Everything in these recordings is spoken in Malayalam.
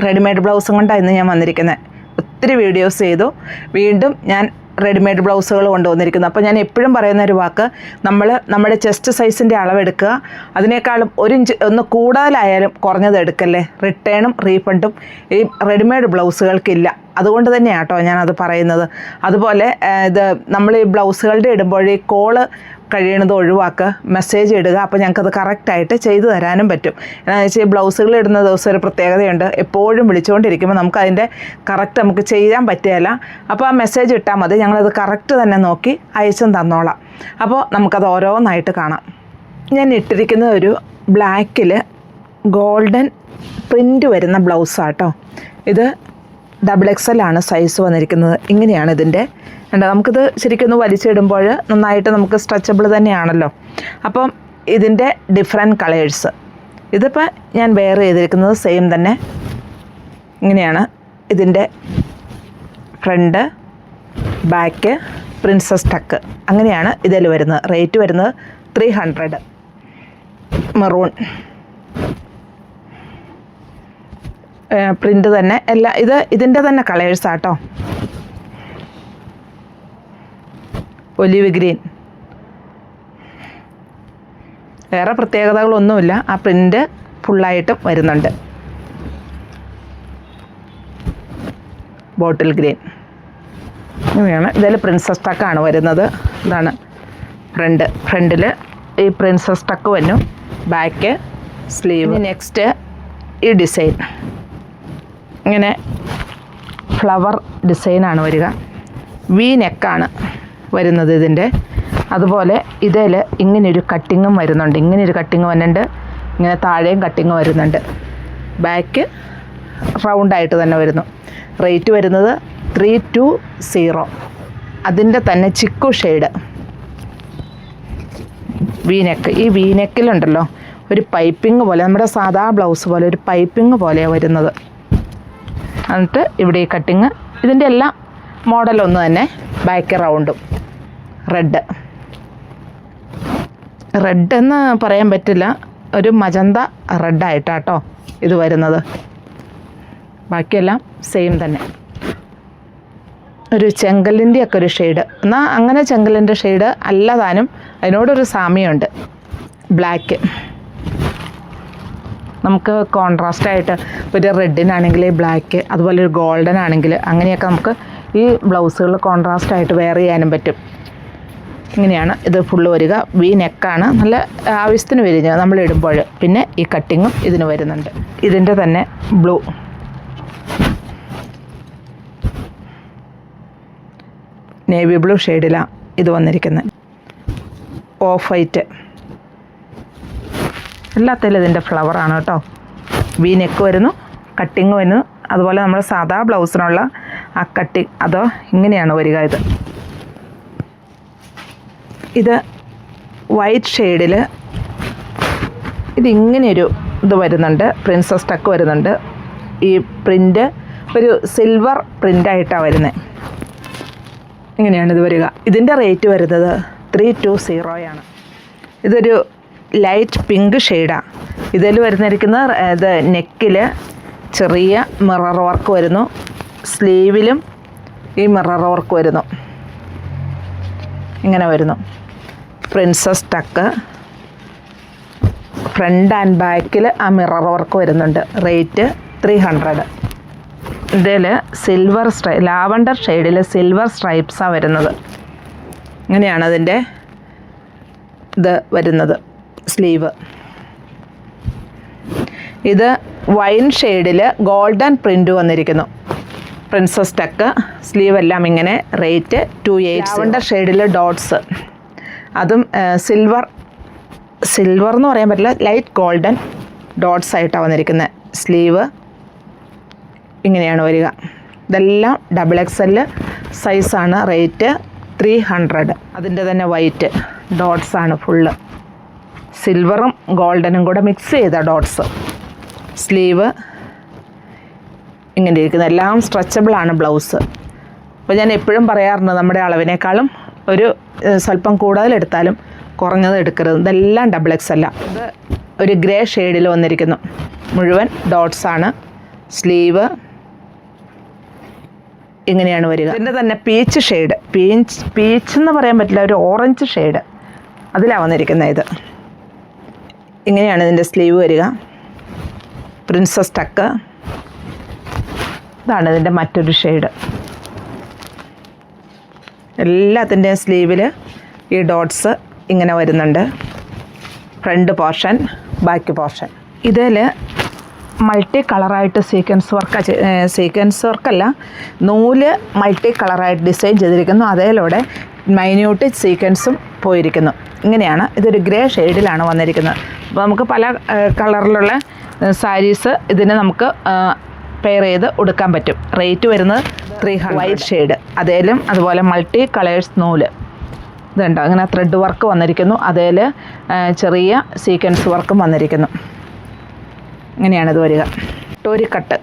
റെഡിമെയ്ഡ് ബ്ലൗസും കൊണ്ടാണ് ഇന്ന് ഞാൻ വന്നിരിക്കുന്നത്. ഒത്തിരി വീഡിയോസ് ചെയ്തു, വീണ്ടും ഞാൻ റെഡിമെയ്ഡ് ബ്ലൗസുകൾ കൊണ്ടുവന്നിരിക്കുന്നു. അപ്പോൾ ഞാൻ എപ്പോഴും പറയുന്ന ഒരു വാക്ക്, നമ്മുടെ ചെസ്റ്റ് സൈസിൻ്റെ അളവെടുക്കുക, അതിനേക്കാളും 1 ഇഞ്ച് ഒന്ന് കൂടുതലായാലും കുറഞ്ഞത് എടുക്കല്ലേ. റിട്ടേണും റീഫണ്ടും ഈ റെഡിമെയ്ഡ് ബ്ലൗസുകൾക്കില്ല. അതുകൊണ്ട് തന്നെയാണ് കേട്ടോ ഞാനത് പറയുന്നത്. അതുപോലെ ഇത് നമ്മൾ ഈ ബ്ലൗസുകളുടെ ഇടുമ്പോൾ ഈ കോള് കഴിയണത് ഒഴിവാക്കുക, മെസ്സേജ് ഇടുക. അപ്പോൾ ഞങ്ങൾക്കത് കറക്റ്റായിട്ട് ചെയ്തു തരാനും പറ്റും. എന്താണെന്ന് വെച്ചാൽ ഈ ബ്ലൗസുകൾ ഇടുന്ന ദിവസം ഒരു പ്രത്യേകതയുണ്ട്, എപ്പോഴും വിളിച്ചുകൊണ്ടിരിക്കുമ്പോൾ നമുക്കതിൻ്റെ കറക്റ്റ് നമുക്ക് ചെയ്യാൻ പറ്റുകയില്ല. അപ്പോൾ ആ മെസ്സേജ് ഇട്ടാൽ മതി, ഞങ്ങളത് കറക്റ്റ് തന്നെ നോക്കി അയച്ചും തന്നോളാം. അപ്പോൾ നമുക്കത് ഓരോന്നായിട്ട് കാണാം. ഞാൻ ഇട്ടിരിക്കുന്ന ഒരു ബ്ലാക്കിൽ ഗോൾഡൻ പ്രിൻ്റ് വരുന്ന ബ്ലൗസാട്ടോ. ഇത് XXL ആണ് സൈസ് വന്നിരിക്കുന്നത്. ഇങ്ങനെയാണ് ഇതിൻ്റെ നമുക്കിത് ശരിക്കും വലിച്ചിടുമ്പോൾ നന്നായിട്ട് നമുക്ക് സ്ട്രെച്ചബിൾ തന്നെയാണല്ലോ. അപ്പം ഇതിൻ്റെ ഡിഫറെൻറ്റ് കളേഴ്സ്, ഇതിപ്പോൾ ഞാൻ വെയർ ചെയ്തിരിക്കുന്നത് സെയിം തന്നെ. ഇങ്ങനെയാണ് ഇതിൻ്റെ ഫ്രണ്ട്, ബാക്ക്, പ്രിൻസസ് ടക്ക്, അങ്ങനെയാണ് ഇതിൽ വരുന്നത്. റേറ്റ് വരുന്നത് 300. മെറൂൺ പ്രിൻ്റ് തന്നെ എല്ലാം ഇതിൻ്റെ തന്നെ കളേഴ്സാട്ടോ. ഒലിവ് ഗ്രീൻ, വേറെ പ്രത്യേകതകളൊന്നുമില്ല, ആ പ്രിൻ്റ് ഫുള്ളായിട്ടും വരുന്നുണ്ട്. ബോട്ടിൽ ഗ്രീൻ, ഇങ്ങനെയാണ്. ഇതിൽ പ്രിൻസസ് ടക്കാണ് വരുന്നത്. ഇതാണ് ഫ്രണ്ടിൽ ഈ പ്രിൻസസ് ടക്ക് വന്നു, ബാക്ക് സ്ലീവ്. നെക്സ്റ്റ് ഈ ഡിസൈൻ, ഇങ്ങനെ ഫ്ലവർ ഡിസൈനാണ് വരിക. വി നെക്കാണ് വരുന്നത് ഇതിൻ്റെ. അതുപോലെ ഇതിൽ ഇങ്ങനെയൊരു കട്ടിങ്ങും വരുന്നുണ്ട്, ഇങ്ങനെയൊരു കട്ടിങ് വന്നിട്ടുണ്ട്, ഇങ്ങനെ താഴെയും കട്ടിങ് വരുന്നുണ്ട്. ബാക്ക് റൗണ്ടായിട്ട് തന്നെ വരുന്നു. റേറ്റ് വരുന്നത് 320. അതിൻ്റെ തന്നെ ചിക്കു ഷെയ്ഡ് വി നെക്ക്. ഈ വി നെക്കിലുണ്ടല്ലോ ഒരു പൈപ്പിംഗ് പോലെ, നമ്മുടെ സാധാ ബ്ലൗസ് പോലെ ഒരു പൈപ്പിംഗ് പോലെയാണ് വരുന്നത്. എന്നിട്ട് ഇവിടെ ഈ കട്ടിങ്, ഇതിൻ്റെ എല്ലാം മോഡലൊന്ന് തന്നെ. ബാക്ക് റൗണ്ടും റെഡ് എന്ന് പറയാൻ പറ്റില്ല, ഒരു മജന്ത റെഡായിട്ടാട്ടോ ഇത് വരുന്നത്. ബാക്കിയെല്ലാം സെയിം തന്നെ. ഒരു ചെങ്കലിൻ്റെ ഒക്കെ ഒരു ഷെയ്ഡ്, എന്നാൽ അങ്ങനെ ചെങ്കലിൻ്റെ ഷെയ്ഡ് അല്ലതാനും, അതിനോടൊരു സാമ്യമുണ്ട്. ബ്ലാക്ക് നമുക്ക് കോൺട്രാസ്റ്റായിട്ട്, ഒരു റെഡിനാണെങ്കിൽ ബ്ലാക്ക്, അതുപോലെ ഒരു ഗോൾഡൻ ആണെങ്കിൽ അങ്ങനെയൊക്കെ നമുക്ക് ഈ ബ്ലൗസുകൾ കോൺട്രാസ്റ്റായിട്ട് വെയർ ചെയ്യാനും പറ്റും. ഇങ്ങനെയാണ് ഇത് ഫുള്ള് വരിക. വി നെക്കാണ്, നല്ല ആവശ്യത്തിന് വരിക നമ്മൾ ഇടുമ്പോൾ. പിന്നെ ഈ കട്ടിങ്ങും ഇതിന് വരുന്നുണ്ട്. ഇതിൻ്റെ തന്നെ ബ്ലൂ, നേവി ബ്ലൂ ഷെയ്ഡിലാണ് ഇത് വന്നിരിക്കുന്നത്. ഓഫ് വൈറ്റ്, എല്ലാത്തിലും ഇതിൻ്റെ ഫ്ലവറാണ് കേട്ടോ. വി നെക്ക് വരുന്നു, കട്ടിങ് വരുന്നു. അതുപോലെ നമ്മൾ സാധാ ബ്ലൗസിനുള്ള ആ കട്ടിങ് അതോ ഇങ്ങനെയാണ് വരിക. ഇത് വൈറ്റ് ഷെയ്ഡിൽ ഇതിങ്ങനെയൊരു ഇത് വരുന്നുണ്ട്, പ്രിൻസസ് ടക്ക് വരുന്നുണ്ട്. ഈ പ്രിൻ്റ് ഒരു സിൽവർ പ്രിൻ്റായിട്ടാണ് വരുന്നത്. ഇങ്ങനെയാണ് ഇത് വരിക. ഇതിൻ്റെ റേറ്റ് വരുന്നത് 320 ഇതൊരു ലൈറ്റ് പിങ്ക് ഷെയ്ഡാണ്. ഇതിൽ വരുന്നിരിക്കുന്നത് ഇത് നെക്കിൽ ചെറിയ മിറർ വർക്ക് വരുന്നു, സ്ലീവിലും ഈ മിറർ വർക്ക് വരുന്നു. ഇങ്ങനെ വരുന്നു. പ്രിൻസസ് ടക്ക്, ഫ്രണ്ട് ആൻഡ് ബാക്കിൽ ആ മിറർ വർക്ക് വരുന്നുണ്ട്. റേറ്റ് 300. ഇതിൽ സിൽവർ ലാവണ്ടർ ഷെയ്ഡിൽ സിൽവർ സ്ട്രൈപ്സാണ് വരുന്നത്. ഇങ്ങനെയാണ് അതിൻ്റെ ഇത് വരുന്നത്. സ്ലീവ് ഇത് വൈൻ ഷെയ്ഡിൽ ഗോൾഡൻ പ്രിൻ്റ് വന്നിരിക്കുന്നു. പ്രിൻസസ് ടക്ക്, സ്ലീവ് എല്ലാം ഇങ്ങനെ. റേറ്റ് 280. ലാവണ്ടർ ഷെയ്ഡിൽ ഡോട്ട്സ്, അതും സിൽവർ എന്ന് പറയാൻ പറ്റില്ല, ലൈറ്റ് ഗോൾഡൻ ഡോട്ട്സ് ആയിട്ടാണ് വന്നിരിക്കുന്നത്. സ്ലീവ് ഇങ്ങനെയാണ് വരിക. ഇതെല്ലാം XXL സൈസാണ്. റേറ്റ് 300. അതിൻ്റെ തന്നെ വൈറ്റ് ഡോട്ട്സാണ് ഫുള്ള്, സിൽവറും ഗോൾഡനും കൂടെ മിക്സ് ചെയ്ത ഡോട്ട്സ്. സ്ലീവ് ഇങ്ങനെ ഇരിക്കുന്നത്. എല്ലാം സ്ട്രെച്ചബിളാണ് ബ്ലൗസ്. അപ്പോൾ ഞാൻ എപ്പോഴും പറയാറുണ്ട്, നമ്മുടെ അളവിനേക്കാളും ഒരു സ്വല്പം കൂടുതലെടുത്താലും കുറഞ്ഞത് എടുക്കരുത്. ഇതെല്ലാം XXL. ഇത് ഒരു ഗ്രേ ഷെയ്ഡിൽ വന്നിരിക്കുന്നു. മുഴുവൻ ഡോട്ട്സാണ്. സ്ലീവ് ഇങ്ങനെയാണ് വരിക. ഇതിൻ്റെ തന്നെ പീച്ച് ഷെയ്ഡ്, പീച്ച് എന്ന് പറയാൻ പറ്റില്ല, ഒരു ഓറഞ്ച് ഷെയ്ഡ് അതിലാണ് വന്നിരിക്കുന്നത്. ഇത് ഇങ്ങനെയാണ് ഇതിൻ്റെ സ്ലീവ് വരിക. പ്രിൻസസ് ടക്ക്. ഇതാണ് ഇതിൻ്റെ മറ്റൊരു ഷെയ്ഡ്. എല്ലാത്തിൻ്റെയും സ്ലീവിൽ ഈ ഡോട്ട്സ് ഇങ്ങനെ വരുന്നുണ്ട്. Front portion, back portion. ഇതിൽ മൾട്ടി കളറായിട്ട് സീക്വൻസ് വർക്കല്ല, നൂല് മൾട്ടി കളറായിട്ട് ഡിസൈൻ ചെയ്തിരിക്കുന്നു. അതേലൂടെ മൈന്യൂട്ട് സീക്വൻസും പോയിരിക്കുന്നു. ഇങ്ങനെയാണ്. ഇതൊരു ഗ്രേ ഷെയ്ഡിലാണ് വന്നിരിക്കുന്നത്. അപ്പോൾ നമുക്ക് പല കളറിലുള്ള സാരീസ് ഇതിന് നമുക്ക് പെയർ ചെയ്ത് ഉടുക്കാൻ പറ്റും. റേറ്റ് വരുന്നത് 300. വൈറ്റ് ഷെയ്ഡ്, അതേലും അതുപോലെ മൾട്ടി കളേഴ്സ് നൂല് ഇതുണ്ടോ, ഇങ്ങനെ ത്രെഡ് വർക്ക് വന്നിരിക്കുന്നു. അതേൽ ചെറിയ സീക്വൻസ് വർക്കും വന്നിരിക്കുന്നു. ഇങ്ങനെയാണിത് വരിക. കട്ടോരി കട്ട്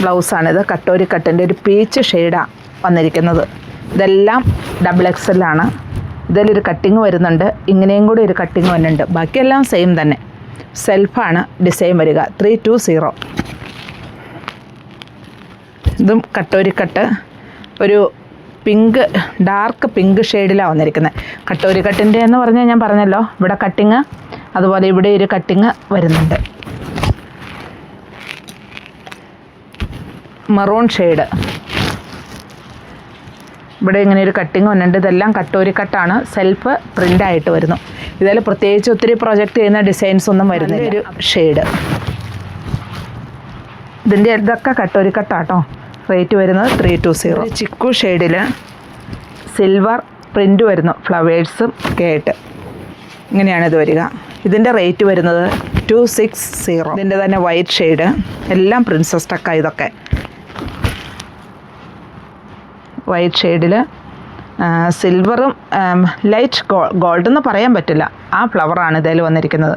ബ്ലൗസാണിത്. കട്ടോരി കട്ടിൻ്റെ ഒരു പീച്ച് ഷെയ്ഡാണ് വന്നിരിക്കുന്നത്. ഇതെല്ലാം XXL ആണ്. ഇതിലൊരു കട്ടിങ് വരുന്നുണ്ട്, ഇങ്ങനെയും കൂടി ഒരു കട്ടിങ് വരുന്നുണ്ട്. ബാക്കിയെല്ലാം സെയിം തന്നെ. സെൽഫാണ് ഡിസൈൻ വരിക. 320. ഇതും കട്ടോരി കട്ട്, ഒരു പിങ്ക്, ഡാർക്ക് പിങ്ക് ഷെയ്ഡിലാണ് വന്നിരിക്കുന്നത്. കട്ടോരി കട്ടിൻ്റെ എന്ന് പറഞ്ഞാൽ ഞാൻ പറഞ്ഞല്ലോ, ഇവിടെ കട്ടിങ്, അതുപോലെ ഇവിടെ ഒരു കട്ടിങ് വരുന്നുണ്ട്. മെറൂൺ ഷെയ്ഡ്, ഇവിടെ ഇങ്ങനെ ഒരു കട്ടിങ് വന്നിട്ടുണ്ട്. ഇതെല്ലാം കട്ടോരി കട്ടാണ്. സെൽഫ് പ്രിൻ്റായിട്ട് വരുന്നു. ഇതിൽ പ്രത്യേകിച്ച് ഒത്തിരി പ്രൊജക്റ്റ് ചെയ്യുന്ന ഡിസൈൻസ് ഒന്നും വരുന്നില്ല. ഒരു ഷെയ്ഡ്, ഇതിൻ്റെ ഇതൊക്കെ കട്ടോരി കട്ടാട്ടോ. റേറ്റ് വരുന്നത് 320. ചിക്കു ഷെയ്ഡിൽ സിൽവർ പ്രിൻ്റ് വരുന്നു, ഫ്ലവേഴ്സും ഒക്കെ ആയിട്ട്. ഇങ്ങനെയാണ് ഇത് വരിക. ഇതിൻ്റെ റേറ്റ് വരുന്നത് 260. ഇതിൻ്റെ തന്നെ വൈറ്റ് ഷെയ്ഡ്, എല്ലാം പ്രിൻസസ് ടക്കാണ്. ഇതൊക്കെ വൈറ്റ് ഷെയ്ഡിൽ സിൽവറും ലൈറ്റ് ഗോൾഡ് എന്ന് പറയാൻ പറ്റില്ല, ആ ഫ്ലവറാണ് ഇതിൽ വന്നിരിക്കുന്നത്.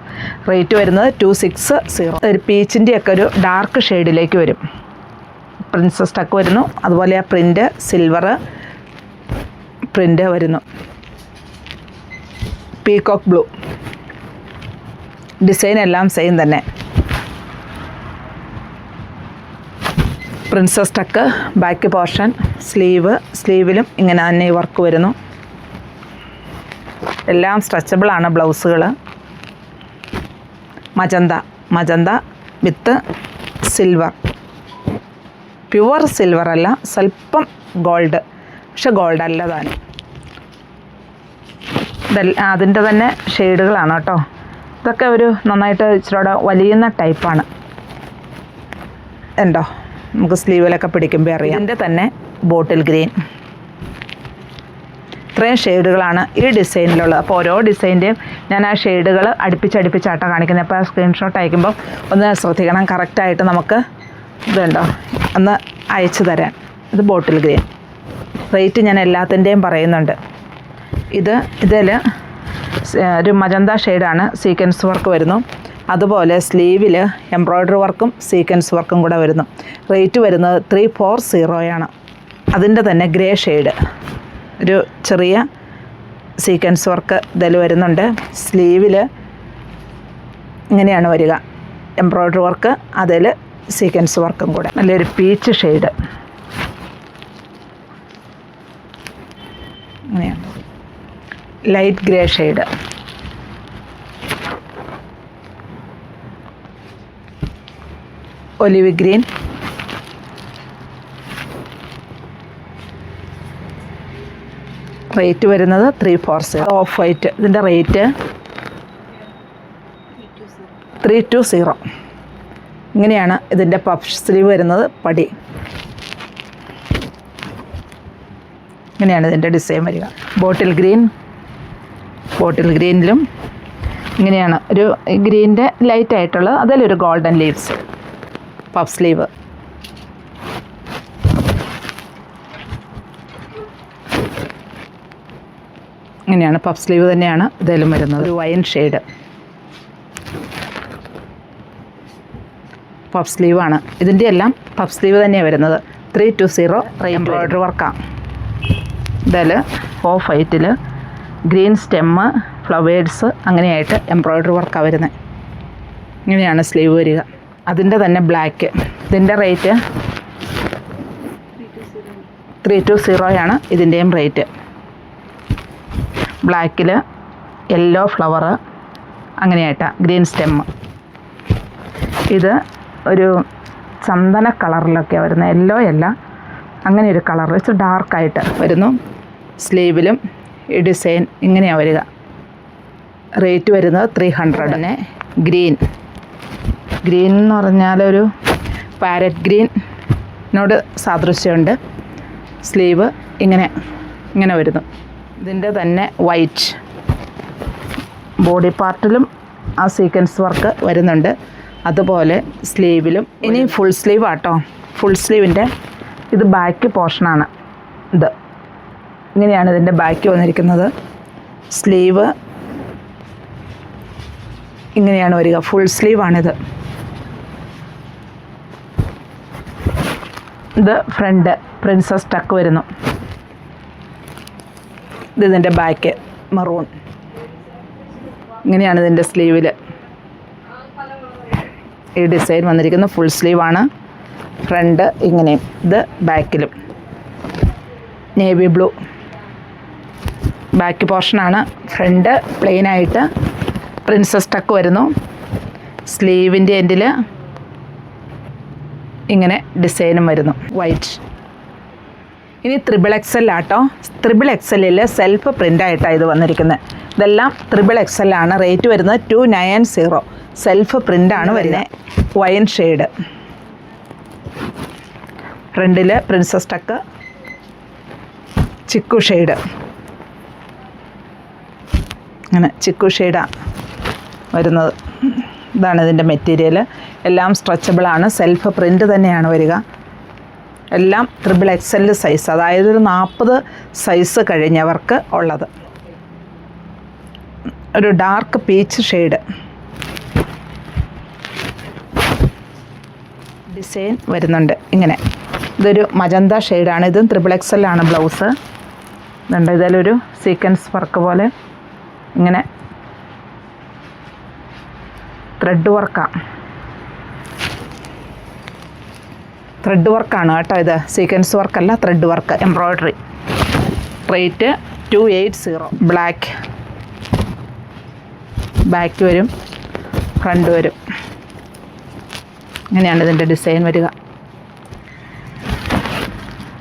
റേറ്റ് വരുന്നത് 260. ഒരു പീച്ചിൻ്റെയൊക്കെ ഒരു ഡാർക്ക് ഷെയ്ഡിലേക്ക് വരും. പ്രിൻസസ് ടക്ക് വരുന്നു. അതുപോലെ ആ പ്രിൻ്റ് സിൽവർ പ്രിൻ്റ് വരുന്നു. പീകോക്ക് ബ്ലൂ ഡിസൈൻ എല്ലാം സെയിം തന്നെ. പ്രിൻസസ് ടക്ക്, ബാക്ക് പോർഷൻ, സ്ലീവിലും ഇങ്ങനെ തന്നെ ഈ വർക്ക് വരുന്നു. എല്ലാം സ്ട്രെച്ചബിളാണ് ബ്ലൗസുകൾ. Magenta with silver, pure silver അല്ല, സ്വല്പം ഗോൾഡ്, പക്ഷെ ഗോൾഡ് അല്ല താനും. അതിൻ്റെ തന്നെ ഷെയ്ഡുകളാണ് കേട്ടോ. ഇതൊക്കെ ഒരു നന്നായിട്ട് ഇച്ചിരിയുടെ വലിയുന്ന ടൈപ്പാണ്. ഉണ്ടോ, നമുക്ക് സ്ലീവിലൊക്കെ പിടിക്കുമ്പോൾ അറിയാം. ഇതിൻ്റെ തന്നെ ബോട്ടിൽ ഗ്രീൻ. ഇത്രയും ഷെയ്ഡുകളാണ് ഈ ഡിസൈനിലുള്ളത്. അപ്പോൾ ഓരോ ഡിസൈൻ്റെയും ഞാൻ ആ ഷെയ്ഡുകൾ അടുപ്പിച്ചാട്ടാണ് കാണിക്കുന്നത്. അപ്പോൾ ആ സ്ക്രീൻഷോട്ട് അയക്കുമ്പോൾ ഒന്ന് ശ്രദ്ധിക്കണം, കറക്റ്റായിട്ട് നമുക്ക് ഇതുണ്ടോ ഒന്ന് അയച്ചു തരാൻ. ഇത് ബോട്ടിൽ ഗ്രീൻ. റേറ്റ് ഞാൻ എല്ലാത്തിൻ്റെയും പറയുന്നുണ്ട്. ഇതിൽ ഒരു മജന്ത ഷെയ്ഡാണ്, സീക്വൻസ് വർക്ക് വരുന്നു. അതുപോലെ സ്ലീവിൽ എംബ്രോയ്ഡറി വർക്കും സീക്വൻസ് വർക്കും കൂടെ വരുന്നു. റേറ്റ് വരുന്നത് 340 അതിൻ്റെ തന്നെ ഗ്രേ ഷെയ്ഡ്, ഒരു ചെറിയ സീക്വൻസ് വർക്ക് ഇതിൽ വരുന്നുണ്ട്. സ്ലീവിൽ ഇങ്ങനെയാണ് വരിക, എംബ്രോയ്ഡറി വർക്ക്, അതിൽ സീക്വൻസ് വർക്കും കൂടെ. നല്ലൊരു പീച്ച് ഷെയ്ഡ്. ഇങ്ങനെയാണ്. Light grey shade, olive green, rate വരുന്നത് 340. ഓഫ് വൈറ്റ്, ഇതിൻ്റെ റേറ്റ് 320. ഇങ്ങനെയാണ് ഇതിൻ്റെ പഫ് സ്ലീവ് വരുന്നത്. പടി ഇങ്ങനെയാണ് ഇതിൻ്റെ ഡിസൈൻ വരിക. ബോട്ടിൽ ഗ്രീനിലും ഇങ്ങനെയാണ് ഒരു ഗ്രീൻ്റെ ലൈറ്റ് ആയിട്ടുള്ളത്, അതിലൊരു ഗോൾഡൻ ലീവ്സ് പഫ് സ്ലീവ്. ഇങ്ങനെയാണ് പഫ് സ്ലീവ് തന്നെയാണ് ഇതിലും വരുന്നത്. ഒരു വൈൻ ഷെയ്ഡ് പഫ് സ്ലീവാണ്. ഇതിൻ്റെ എല്ലാം പഫ് സ്ലീവ് തന്നെയാണ് വരുന്നത്. 320. എംബ്രോയ്ഡറി വർക്കാണ്. ഇതിൽ ഓഫ് വൈറ്റിൽ ഗ്രീൻ സ്റ്റെമ്മ്, ഫ്ലവേഴ്സ് അങ്ങനെയായിട്ട് എംബ്രോയ്ഡറി വർക്കാണ് വരുന്നത്. ഇങ്ങനെയാണ് സ്ലീവ് വരിക. അതിൻ്റെ തന്നെ ബ്ലാക്ക്. ഇതിൻ്റെ റേറ്റ് 320 ഇതിൻ്റെയും റേറ്റ്. ബ്ലാക്കിൽ യെല്ലോ ഫ്ലവർ അങ്ങനെയായിട്ടാണ്, ഗ്രീൻ സ്റ്റെം. ഇത് ഒരു ചന്ദന കളറിലൊക്കെയാണ് വരുന്നത്, യെല്ലോ അല്ല, അങ്ങനെ ഒരു കളർ വെച്ച് ഡാർക്കായിട്ട് വരുന്നു. സ്ലീവിലും ഈ ഡിസൈൻ ഇങ്ങനെയാണ് വരിക. റേറ്റ് വരുന്നത് 300. തന്നെ ഗ്രീൻ എന്ന് പറഞ്ഞാൽ ഒരു പാരറ്റ് ഗ്രീനോട് സാദൃശ്യമുണ്ട്. സ്ലീവ് ഇങ്ങനെ വരുന്നു. ഇതിൻ്റെ തന്നെ വൈറ്റ്, ബോഡി പാർട്ടിലും ആ സീക്വൻസ് വർക്ക് വരുന്നുണ്ട്, അതുപോലെ സ്ലീവിലും. ഇനി ഫുൾ സ്ലീവ് ആട്ടോ. ഫുൾ സ്ലീവിൻ്റെ ഇത് ബാക്ക് പോർഷനാണ്. ഇങ്ങനെയാണ് ഇതിൻ്റെ ബാക്ക് വന്നിരിക്കുന്നത്. സ്ലീവ് ഇങ്ങനെയാണ് വരിക, ഫുൾ സ്ലീവാണിത്. ഇത് ഫ്രണ്ട് പ്രിൻസസ് ടക്ക് വരുന്നു. ഇതിൻ്റെ ബാക്ക് മറൂൺ. ഇങ്ങനെയാണ് ഇതിൻ്റെ സ്ലീവിൽ ഈ ഡിസൈൻ വന്നിരിക്കുന്നത്. ഫുൾ സ്ലീവാണ്. ഫ്രണ്ട് ഇങ്ങനെയും, ഇത് ബാക്കിലും നേവി ബ്ലൂ ബാക്ക് പോർഷനാണ്. ഫ്രണ്ട് പ്ലെയിനായിട്ട് പ്രിൻസസ് ടക്ക് വരുന്നു. സ്ലീവിൻ്റെ എൻഡിൽ ഇങ്ങനെ ഡിസൈനും വരുന്നു, വൈറ്റ്. ഇനി XXL ആട്ടോ. XXL സെൽഫ് പ്രിൻ്റായിട്ടാണ് ഇത് വന്നിരിക്കുന്നത്. ഇതെല്ലാം XXL ആണ്. റേറ്റ് വരുന്നത് 290. സെൽഫ് പ്രിൻ്റാണ് വരുന്നത്. Wine shade. ഫ്രണ്ടിൽ പ്രിൻസസ് ടക്ക്, ചിക്കു ഷെയ്ഡ്. അങ്ങനെ ചിക്കു ഷെയ്ഡാണ് വരുന്നത്. ഇതാണ് ഇതിൻ്റെ മെറ്റീരിയൽ. എല്ലാം സ്ട്രെച്ചബിളാണ്. സെൽഫ് പ്രിൻ്റ് തന്നെയാണ് വരിക. എല്ലാം XXL സൈസ്, അതായത് ഒരു 40 സൈസ് കഴിഞ്ഞവർക്ക് ഉള്ളത്. ഒരു ഡാർക്ക് പീച്ച് ഷെയ്ഡ് ഡിസൈൻ വരുന്നുണ്ട്. ഇങ്ങനെ ഇതൊരു മജന്ത ഷെയ്ഡാണ്. ഇതും XXL ആണ് ബ്ലൗസ്. ഇതുണ്ട്, ഇതിലൊരു സീക്വൻസ് വർക്ക് പോലെ ഇങ്ങനെ ത്രെഡ് വർക്കാണ് കേട്ടോ. ഇത് സീക്വൻസ് വർക്കല്ല, thread work, embroidery. Rate 280. Back വരും, ഫ്രണ്ട് വരും. ഇങ്ങനെയാണ് ഇതിൻ്റെ ഡിസൈൻ വരിക.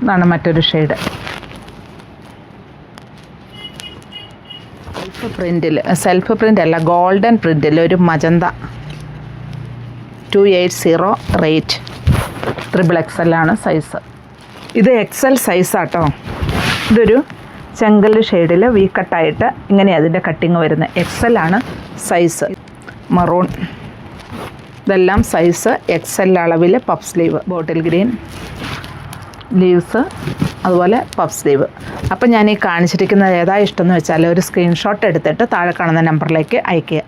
ഇതാണ് മറ്റൊരു ഷെയ്ഡ്. സെൽഫ് പ്രിൻ്റ് അല്ല, ഗോൾഡൻ പ്രിൻ്റിൽ ഒരു മജന്ത. 280 റേറ്റ്. XXL ആണ് സൈസ്. ഇത് XL സൈസാട്ടോ. ഇതൊരു ചെങ്കല്ല് ഷെയ്ഡിൽ വി കട്ടായിട്ട് ഇങ്ങനെയാണ് അതിൻ്റെ കട്ടിങ് വരുന്നത്. XL ആണ് സൈസ്. മറൂൺ. ഇതെല്ലാം സൈസ് XL അളവിൽ. Puff sleeve, bottle green leaves, അതുപോലെ പഫ് സ്ലീവ്. അപ്പം ഞാൻ ഈ കാണിച്ചിരിക്കുന്നത് ഏതാ ഇഷ്ടമെന്ന് വെച്ചാൽ ഒരു സ്ക്രീൻഷോട്ട് എടുത്തിട്ട് താഴെ കാണുന്ന നമ്പറിലേക്ക് അയയ്ക്കുക.